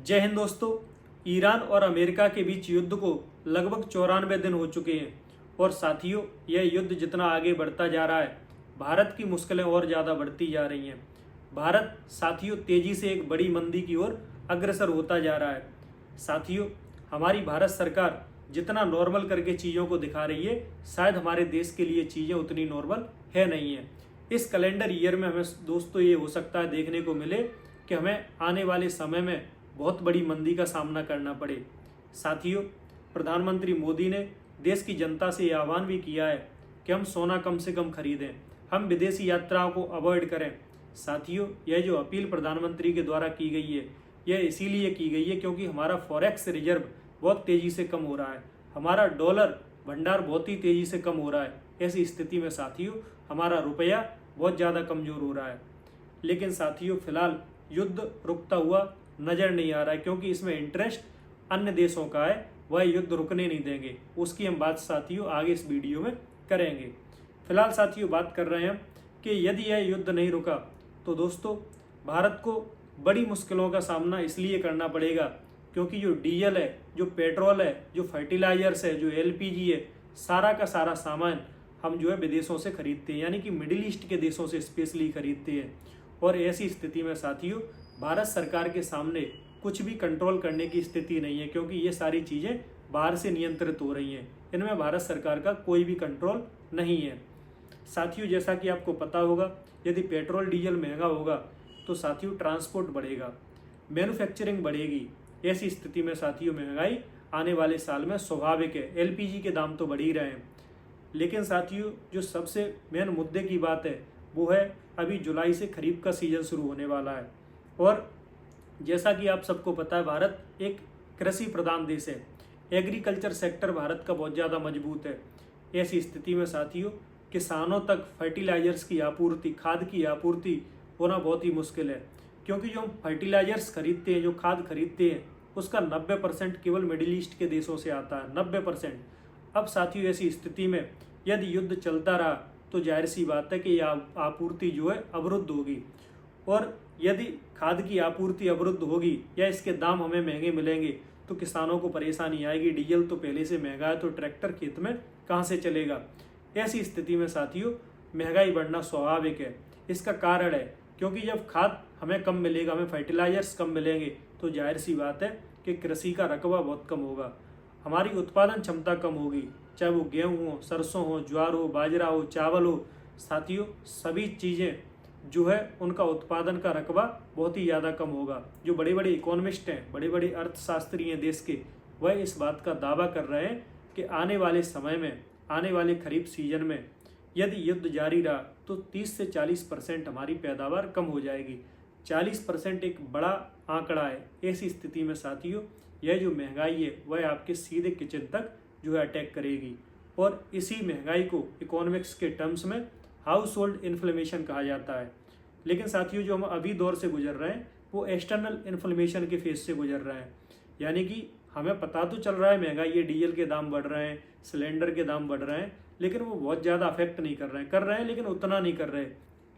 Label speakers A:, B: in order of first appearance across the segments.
A: जय हिंद दोस्तों। ईरान और अमेरिका के बीच युद्ध को लगभग 94 दिन हो चुके हैं और साथियों यह युद्ध जितना आगे बढ़ता जा रहा है भारत की मुश्किलें और ज़्यादा बढ़ती जा रही हैं। भारत साथियों तेजी से एक बड़ी मंदी की ओर अग्रसर होता जा रहा है। साथियों हमारी भारत सरकार जितना नॉर्मल करके चीज़ों को दिखा रही है शायद हमारे देश के लिए चीज़ें उतनी नॉर्मल है नहीं है। इस कैलेंडर ईयर में हमें दोस्तों ये हो सकता है देखने को मिले कि हमें आने वाले समय में बहुत बड़ी मंदी का सामना करना पड़े। साथियों प्रधानमंत्री मोदी ने देश की जनता से ये आह्वान भी किया है कि हम सोना कम से कम खरीदें, हम विदेशी यात्राओं को अवॉइड करें। साथियों यह जो अपील प्रधानमंत्री के द्वारा की गई है यह इसीलिए की गई है क्योंकि हमारा फॉरेक्स रिजर्व बहुत तेज़ी से कम हो रहा है, हमारा डॉलर भंडार बहुत ही तेज़ी से कम हो रहा है। ऐसी स्थिति में साथियों हमारा रुपया बहुत ज़्यादा कमज़ोर हो रहा है। लेकिन साथियों फिलहाल युद्ध रुकता हुआ नज़र नहीं आ रहा है क्योंकि इसमें इंटरेस्ट अन्य देशों का है, वह युद्ध रुकने नहीं देंगे। उसकी हम बात साथियों आगे इस वीडियो में करेंगे। फिलहाल साथियों बात कर रहे हैं कि यदि यह युद्ध नहीं रुका तो दोस्तों भारत को बड़ी मुश्किलों का सामना इसलिए करना पड़ेगा क्योंकि जो डीजल है, जो पेट्रोल है, जो फर्टिलाइजर्स है, जो एलपीजी है, सारा का सारा सामान हम जो है विदेशों से खरीदते हैं, यानी कि मिडिल ईस्ट के देशों से स्पेशली खरीदते हैं। और ऐसी स्थिति में साथियों भारत सरकार के सामने कुछ भी कंट्रोल करने की स्थिति नहीं है क्योंकि ये सारी चीज़ें बाहर से नियंत्रित हो रही हैं, इनमें भारत सरकार का कोई भी कंट्रोल नहीं है। साथियों जैसा कि आपको पता होगा यदि पेट्रोल डीजल महंगा होगा तो साथियों ट्रांसपोर्ट बढ़ेगा, मैन्युफैक्चरिंग बढ़ेगी। ऐसी स्थिति में साथियों महंगाई आने वाले साल में स्वाभाविक है। एलपीजी के दाम तो बढ़ ही रहे हैं। लेकिन साथियों जो सबसे मेन मुद्दे की बात है वो है अभी जुलाई से खरीफ का सीजन शुरू होने वाला है और जैसा कि आप सबको पता है भारत एक कृषि प्रधान देश है। एग्रीकल्चर सेक्टर भारत का बहुत ज़्यादा मजबूत है। ऐसी स्थिति में साथियों किसानों तक फर्टिलाइजर्स की आपूर्ति, खाद की आपूर्ति होना बहुत ही मुश्किल है क्योंकि जो हम फर्टिलाइजर्स खरीदते हैं, जो खाद खरीदते हैं उसका 90% केवल मिडिल ईस्ट के देशों से आता है, 90%। अब साथियों ऐसी स्थिति में यदि युद्ध चलता रहा तो जाहिर सी बात है कि यह आपूर्ति जो है अवरुद्ध होगी और यदि खाद की आपूर्ति अवरुद्ध होगी या इसके दाम हमें महंगे मिलेंगे तो किसानों को परेशानी आएगी। डीजल तो पहले से महंगा है तो ट्रैक्टर खेत में कहाँ से चलेगा। ऐसी स्थिति में साथियों महंगाई बढ़ना स्वाभाविक है। इसका कारण है क्योंकि जब खाद हमें कम मिलेगा, हमें फर्टिलाइजर्स कम मिलेंगे तो जाहिर सी बात है कि कृषि का रकबा बहुत कम होगा, हमारी उत्पादन क्षमता कम होगी, चाहे वो गेहूँ हो, सरसों हो, ज्वार हो, बाजरा हो, चावल हो। साथियों सभी चीज़ें जो है उनका उत्पादन का रकबा बहुत ही ज़्यादा कम होगा। जो बड़े बड़े इकोनॉमिस्ट हैं, बड़े बड़े अर्थशास्त्री हैं देश के, वह इस बात का दावा कर रहे हैं कि आने वाले समय में, आने वाले खरीफ सीजन में यदि युद्ध जारी रहा तो 30 से 40% हमारी पैदावार कम हो जाएगी। 40% एक बड़ा आंकड़ा है। ऐसी स्थिति में साथियों यह जो महंगाई है वह आपके सीधे किचन तक जो है अटैक करेगी और इसी महंगाई को इकोनॉमिक्स के टर्म्स में हाउस होल्ड इन्फ्लेमेशन कहा जाता है। लेकिन साथियों जो हम अभी दौर से गुजर रहे हैं वो एक्सटर्नल इन्फ्लेमेशन के फेज से गुजर रहे हैं, यानी कि हमें पता तो चल रहा है महंगाई है, डीजल के दाम बढ़ रहे हैं, सिलेंडर के दाम बढ़ रहे हैं, लेकिन वो बहुत ज़्यादा अफेक्ट नहीं कर रहे हैं लेकिन उतना नहीं कर रहे।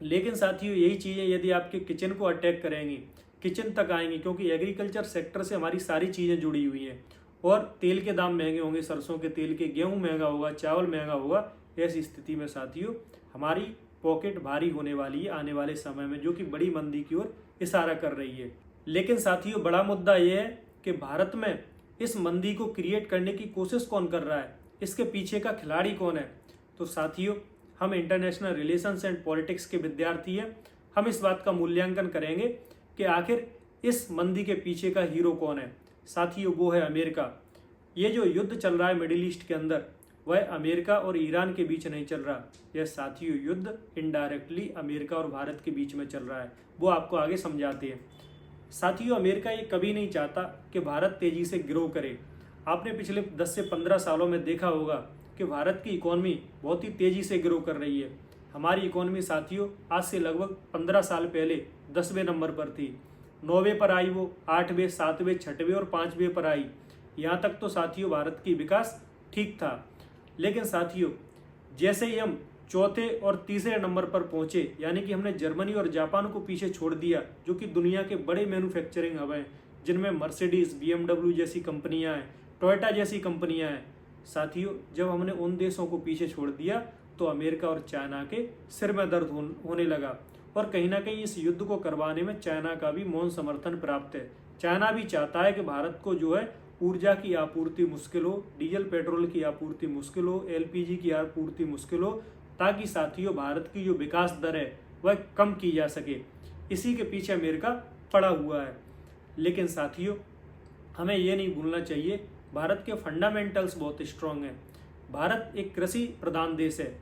A: लेकिन साथियों यही चीज़ें यदि आपके किचन को अटैक करेंगी, किचन तक आएंगी क्योंकि एग्रीकल्चर सेक्टर से हमारी सारी चीज़ें जुड़ी हुई हैं और तेल के दाम महंगे होंगे, सरसों के तेल के, गेहूँ महंगा होगा, चावल महंगा होगा। ऐसी स्थिति में साथियों हमारी पॉकेट भारी होने वाली है आने वाले समय में, जो कि बड़ी मंदी की ओर इशारा कर रही है। लेकिन साथियों बड़ा मुद्दा यह है कि भारत में इस मंदी को क्रिएट करने की कोशिश कौन कर रहा है, इसके पीछे का खिलाड़ी कौन है। तो साथियों हम इंटरनेशनल रिलेशंस एंड पॉलिटिक्स के विद्यार्थी हैं, हम इस बात का मूल्यांकन करेंगे कि आखिर इस मंदी के पीछे का हीरो कौन है। साथियों वो है अमेरिका। ये जो युद्ध चल रहा है मिडिल ईस्ट के अंदर वह अमेरिका और ईरान के बीच नहीं चल रहा, यह साथियों युद्ध इनडायरेक्टली अमेरिका और भारत के बीच में चल रहा है। वो आपको आगे समझाते हैं। साथियों अमेरिका ये कभी नहीं चाहता कि भारत तेजी से ग्रो करे। आपने पिछले 10 से 15 सालों में देखा होगा कि भारत की इकोनॉमी बहुत ही तेज़ी से ग्रो कर रही है। हमारी इकोनॉमी साथियों आज से लगभग 15 साल पहले 10वें नंबर पर थी, 9वें पर आई, वो 8वें, 7वें, 6वें और 5वें पर आई। यहाँ तक तो साथियों भारत की विकास ठीक था। लेकिन साथियों जैसे ही हम चौथे और तीसरे नंबर पर पहुंचे, यानी कि हमने जर्मनी और जापान को पीछे छोड़ दिया जो कि दुनिया के बड़े मैन्युफैक्चरिंग हब हैं, जिनमें मर्सिडीज, BMW जैसी कंपनियां हैं, टोयोटा जैसी कंपनियां हैं। साथियों, जब हमने उन देशों को पीछे छोड़ दिया तो अमेरिका और चाइना के सिर में दर्द होने लगा। और कहीं ना कहीं इस युद्ध को करवाने में चाइना का भी मौन समर्थन प्राप्त है। चाइना भी चाहता है कि भारत को जो है ऊर्जा की आपूर्ति मुश्किल हो, डीजल पेट्रोल की आपूर्ति मुश्किल हो, LPG की आपूर्ति मुश्किल हो, ताकि साथियों भारत की जो विकास दर है वह कम की जा सके। इसी के पीछे अमेरिका पड़ा हुआ है। लेकिन साथियों, हमें ये नहीं भूलना चाहिए, भारत के फंडामेंटल्स बहुत स्ट्रांग हैं। भारत एक कृषि प्रधान देश है।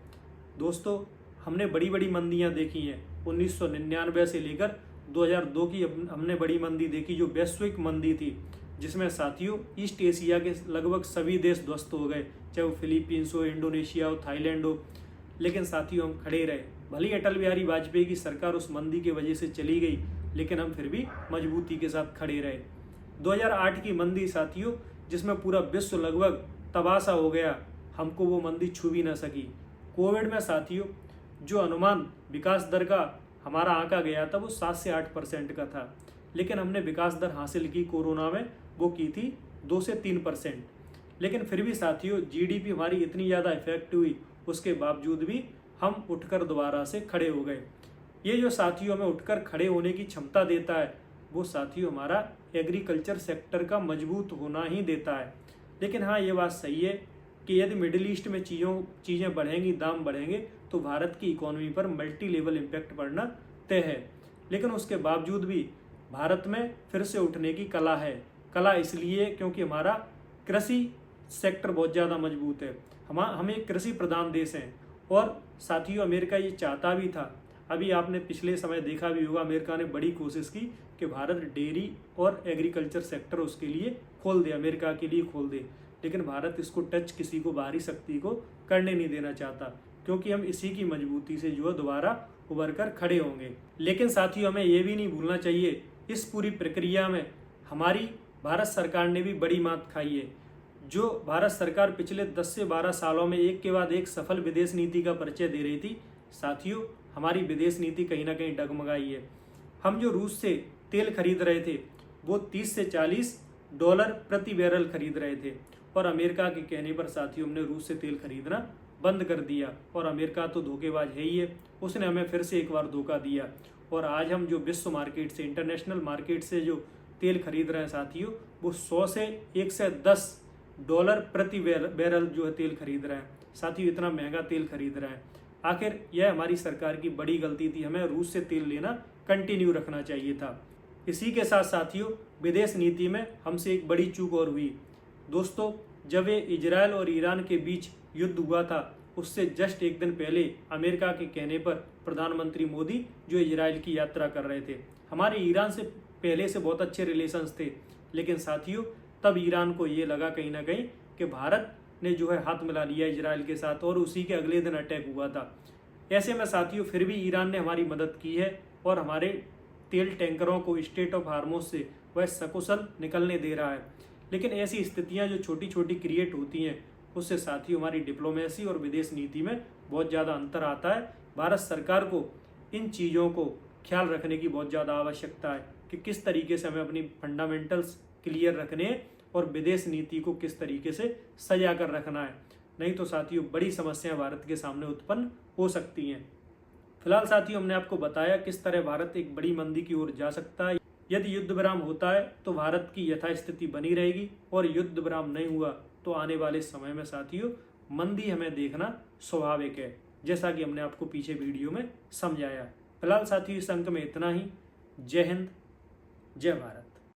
A: दोस्तों, हमने बड़ी बड़ी मंदियां देखी हैं। 1999 से लेकर 2002 की हमने बड़ी मंदी देखी, जो वैश्विक मंदी थी, जिसमें साथियों ईस्ट एशिया के लगभग सभी देश ध्वस्त हो गए, चाहे वो फिलीपींस हो, इंडोनेशिया हो, थाईलैंड हो। लेकिन साथियों, हम खड़े रहे। भले ही अटल बिहारी वाजपेयी की सरकार उस मंदी की वजह से चली गई, लेकिन हम फिर भी मजबूती के साथ खड़े रहे। 2008 की मंदी साथियों, जिसमें पूरा विश्व लगभग तबासा हो गया, हमको वो मंदी छू भी ना सकी। कोविड में साथियों, जो अनुमान विकास दर का हमारा आंका गया था वो 7 से 8% का था, लेकिन हमने विकास दर हासिल की कोरोना में, वो की थी 2 से 3%। लेकिन फिर भी साथियों, GDP हमारी इतनी ज़्यादा इफेक्ट हुई, उसके बावजूद भी हम उठकर दोबारा से खड़े हो गए। ये जो साथियों हमें उठकर खड़े होने की क्षमता देता है, वो साथियों हमारा एग्रीकल्चर सेक्टर का मजबूत होना ही देता है। लेकिन हाँ, ये बात सही है कि यदि मिडिल ईस्ट में चीज़ें बढ़ेंगी, दाम बढ़ेंगे, तो भारत की इकोनॉमी पर मल्टी लेवल इम्पैक्ट पड़ना तय है। लेकिन उसके बावजूद भी भारत में फिर से उठने की कला है। कला इसलिए क्योंकि हमारा कृषि सेक्टर बहुत ज़्यादा मजबूत है। हम एक कृषि प्रधान देश हैं। और साथियों, अमेरिका ये चाहता भी था। अभी आपने पिछले समय देखा भी होगा, अमेरिका ने बड़ी कोशिश की कि भारत डेयरी और एग्रीकल्चर सेक्टर उसके लिए खोल दे, अमेरिका के लिए खोल दे। लेकिन भारत इसको टच किसी को, बाहरी शक्ति को करने नहीं देना चाहता, क्योंकि हम इसी की मजबूती से जो है दोबारा उभर कर खड़े होंगे। लेकिन साथियों, हमें ये भी नहीं भूलना चाहिए, इस पूरी प्रक्रिया में हमारी भारत सरकार ने भी बड़ी मात खाई है। जो भारत सरकार पिछले 10 से 12 सालों में एक के बाद एक सफल विदेश नीति का परिचय दे रही थी, साथियों हमारी विदेश नीति कहीं ना कहीं डगमगाई है। हम जो रूस से तेल खरीद रहे थे, वो 30 से 40 डॉलर प्रति बैरल खरीद रहे थे, और अमेरिका के कहने पर साथियों हमने रूस से तेल खरीदना बंद कर दिया। और अमेरिका तो धोखेबाज है ही है, उसने हमें फिर से एक बार धोखा दिया। और आज हम जो विश्व मार्केट से, इंटरनेशनल मार्केट से जो तेल खरीद रहे हैं साथियों, वो 100 से 110 डॉलर प्रति बैरल जो है तेल खरीद रहे हैं। साथियों, इतना महंगा तेल खरीद रहे हैं। आखिर यह हमारी सरकार की बड़ी गलती थी, हमें रूस से तेल लेना कंटिन्यू रखना चाहिए था। इसी के साथ साथियों, विदेश नीति में हमसे एक बड़ी चूक और हुई। दोस्तों, जब ये इजराइल और ईरान के बीच युद्ध हुआ था, उससे जस्ट एक दिन पहले अमेरिका के कहने पर प्रधानमंत्री मोदी जो इजराइल की यात्रा कर रहे थे। हमारे ईरान से पहले से बहुत अच्छे रिलेशंस थे, लेकिन साथियों तब ईरान को ये लगा कहीं ना कहीं कि भारत ने जो है हाथ मिला लिया इजराइल के साथ, और उसी के अगले दिन अटैक हुआ था। ऐसे में साथियों फिर भी ईरान ने हमारी मदद की है और हमारे तेल टैंकरों को स्टेट ऑफ हार्मोज से वह सकुशल निकलने दे रहा है। लेकिन ऐसी स्थितियां जो छोटी छोटी क्रिएट होती हैं, उससे साथियों हमारी डिप्लोमेसी और विदेश नीति में बहुत ज़्यादा अंतर आता है। भारत सरकार को इन चीज़ों को ख्याल रखने की बहुत ज़्यादा आवश्यकता है कि किस तरीके से हमें अपनी फंडामेंटल्स क्लियर रखने हैं और विदेश नीति को किस तरीके से सजा कर रखना है। नहीं तो साथियों बड़ी समस्याएं भारत के सामने उत्पन्न हो सकती हैं। फिलहाल साथियों हमने आपको बताया किस तरह भारत एक बड़ी मंदी की ओर जा सकता है। यदि युद्ध विराम होता है तो भारत की यथास्थिति बनी रहेगी, और युद्ध विराम नहीं हुआ तो आने वाले समय में साथियों मंदी हमें देखना स्वाभाविक है, जैसा कि हमने आपको पीछे वीडियो में समझाया। फिलहाल साथियों इस अंक में इतना ही। जय हिंद, जय भारत।